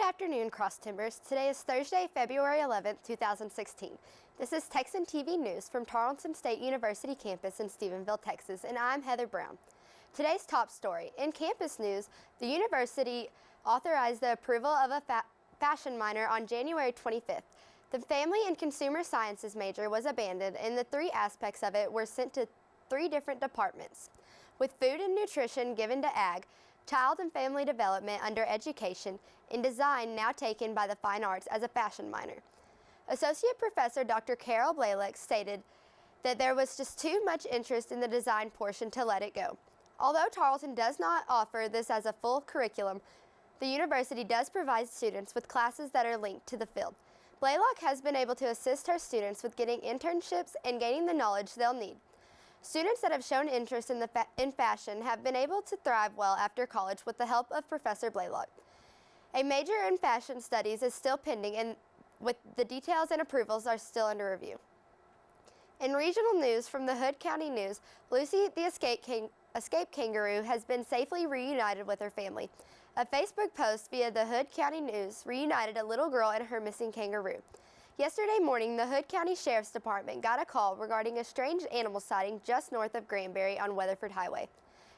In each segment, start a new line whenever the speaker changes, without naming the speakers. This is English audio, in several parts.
afternoon, Cross Timbers. Today is Thursday, February 11th, 2016. This is Texan TV News from Tarleton State University campus in Stephenville, Texas, and I'm Heather Brown. Today's top story. In campus news, the university authorized the approval of a fashion minor on January 25th. The family and consumer sciences major was abandoned, and the three aspects of it were sent to three different departments, with food and nutrition given to ag, child and family development under education, and design now taken by the fine arts as a fashion minor. Associate Professor Dr. Carol Blaylock stated that there was just too much interest in the design portion to let it go. Although Tarleton does not offer this as a full curriculum, the university does provide students with classes that are linked to the field. Blaylock has been able to assist her students with getting internships and gaining the knowledge they'll need. Students that have shown interest in fashion have been able to thrive well after college with the help of Professor Blaylock. A major in fashion studies is still pending, and with the details and approvals are still under review. In regional news from the Hood County News, Lucy, the escaped kangaroo, has been safely reunited with her family. A Facebook post via the Hood County News reunited a little girl and her missing kangaroo. Yesterday morning, the Hood County Sheriff's Department got a call regarding a strange animal sighting just north of Granbury on Weatherford Highway.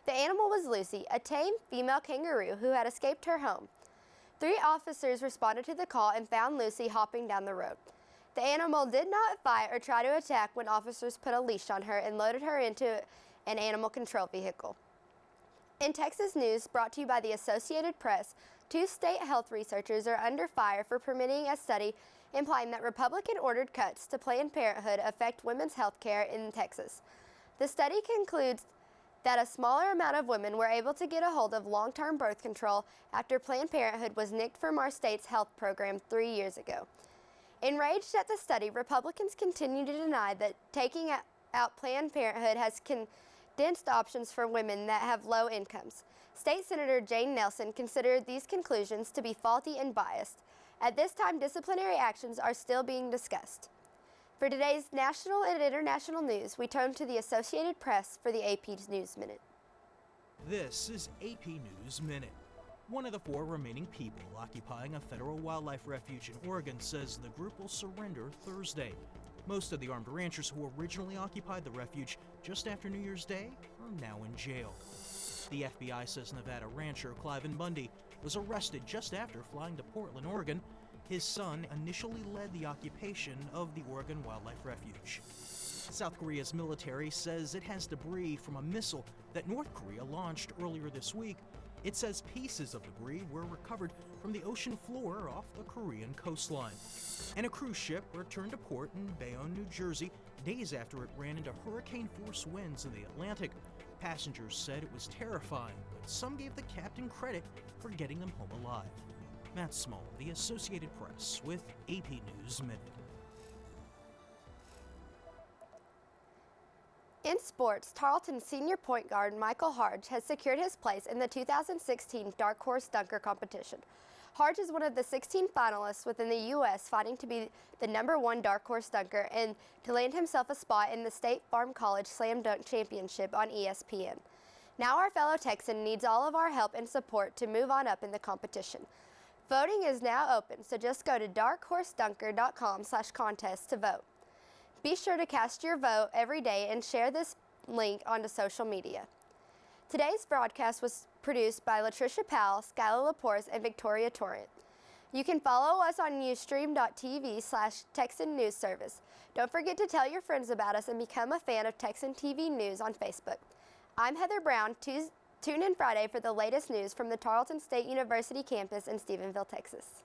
The animal was Lucy, a tame female kangaroo who had escaped her home. 3 officers responded to the call and found Lucy hopping down the road. The animal did not fight or try to attack when officers put a leash on her and loaded her into an animal control vehicle. In Texas news, brought to you by the Associated Press, 2 state health researchers are under fire for permitting a study implying that Republican-ordered cuts to Planned Parenthood affect women's health care in Texas. The study concludes that a smaller amount of women were able to get a hold of long-term birth control after Planned Parenthood was nicked from our state's health program 3 years ago. Enraged at the study, Republicans continue to deny that taking out Planned Parenthood has condensed options for women that have low incomes. State Senator Jane Nelson considered these conclusions to be faulty and biased. At this time, disciplinary actions are still being discussed. For today's national and international news, we turn to the Associated Press for the AP News Minute.
This is AP News Minute. One of the 4 remaining people occupying a federal wildlife refuge in Oregon says the group will surrender Thursday. Most of the armed ranchers who originally occupied the refuge just after New Year's Day are now in jail. The FBI says Nevada rancher Cliven Bundy was arrested just after flying to Portland, Oregon. His son initially led the occupation of the Oregon Wildlife Refuge. South Korea's military says it has debris from a missile that North Korea launched earlier this week. It says pieces of debris were recovered from the ocean floor off the Korean coastline. And a cruise ship returned to port in Bayonne, New Jersey, days after it ran into hurricane-force winds in the Atlantic. Passengers said it was terrifying, but some gave the captain credit for getting them home alive. Matt Small, The Associated Press, with AP News Minute.
In sports, Tarleton senior point guard Michael Harge has secured his place in the 2016 Dark Horse Dunker competition. Harge is one of the 16 finalists within the U.S. fighting to be the #1 Dark Horse Dunker and to land himself a spot in the State Farm College Slam Dunk Championship on ESPN. Now our fellow Texan needs all of our help and support to move on up in the competition. Voting is now open, so just go to darkhorsedunker.com/contest to vote. Be sure to cast your vote every day and share this link onto social media. Today's broadcast was produced by Latricia Powell, Skylar Laporte, and Victoria Torrent. You can follow us on ustream.tv/Texan News Service. Don't forget to tell your friends about us and become a fan of Texan TV News on Facebook. I'm Heather Brown. Tune in Friday for the latest news from the Tarleton State University campus in Stephenville, Texas.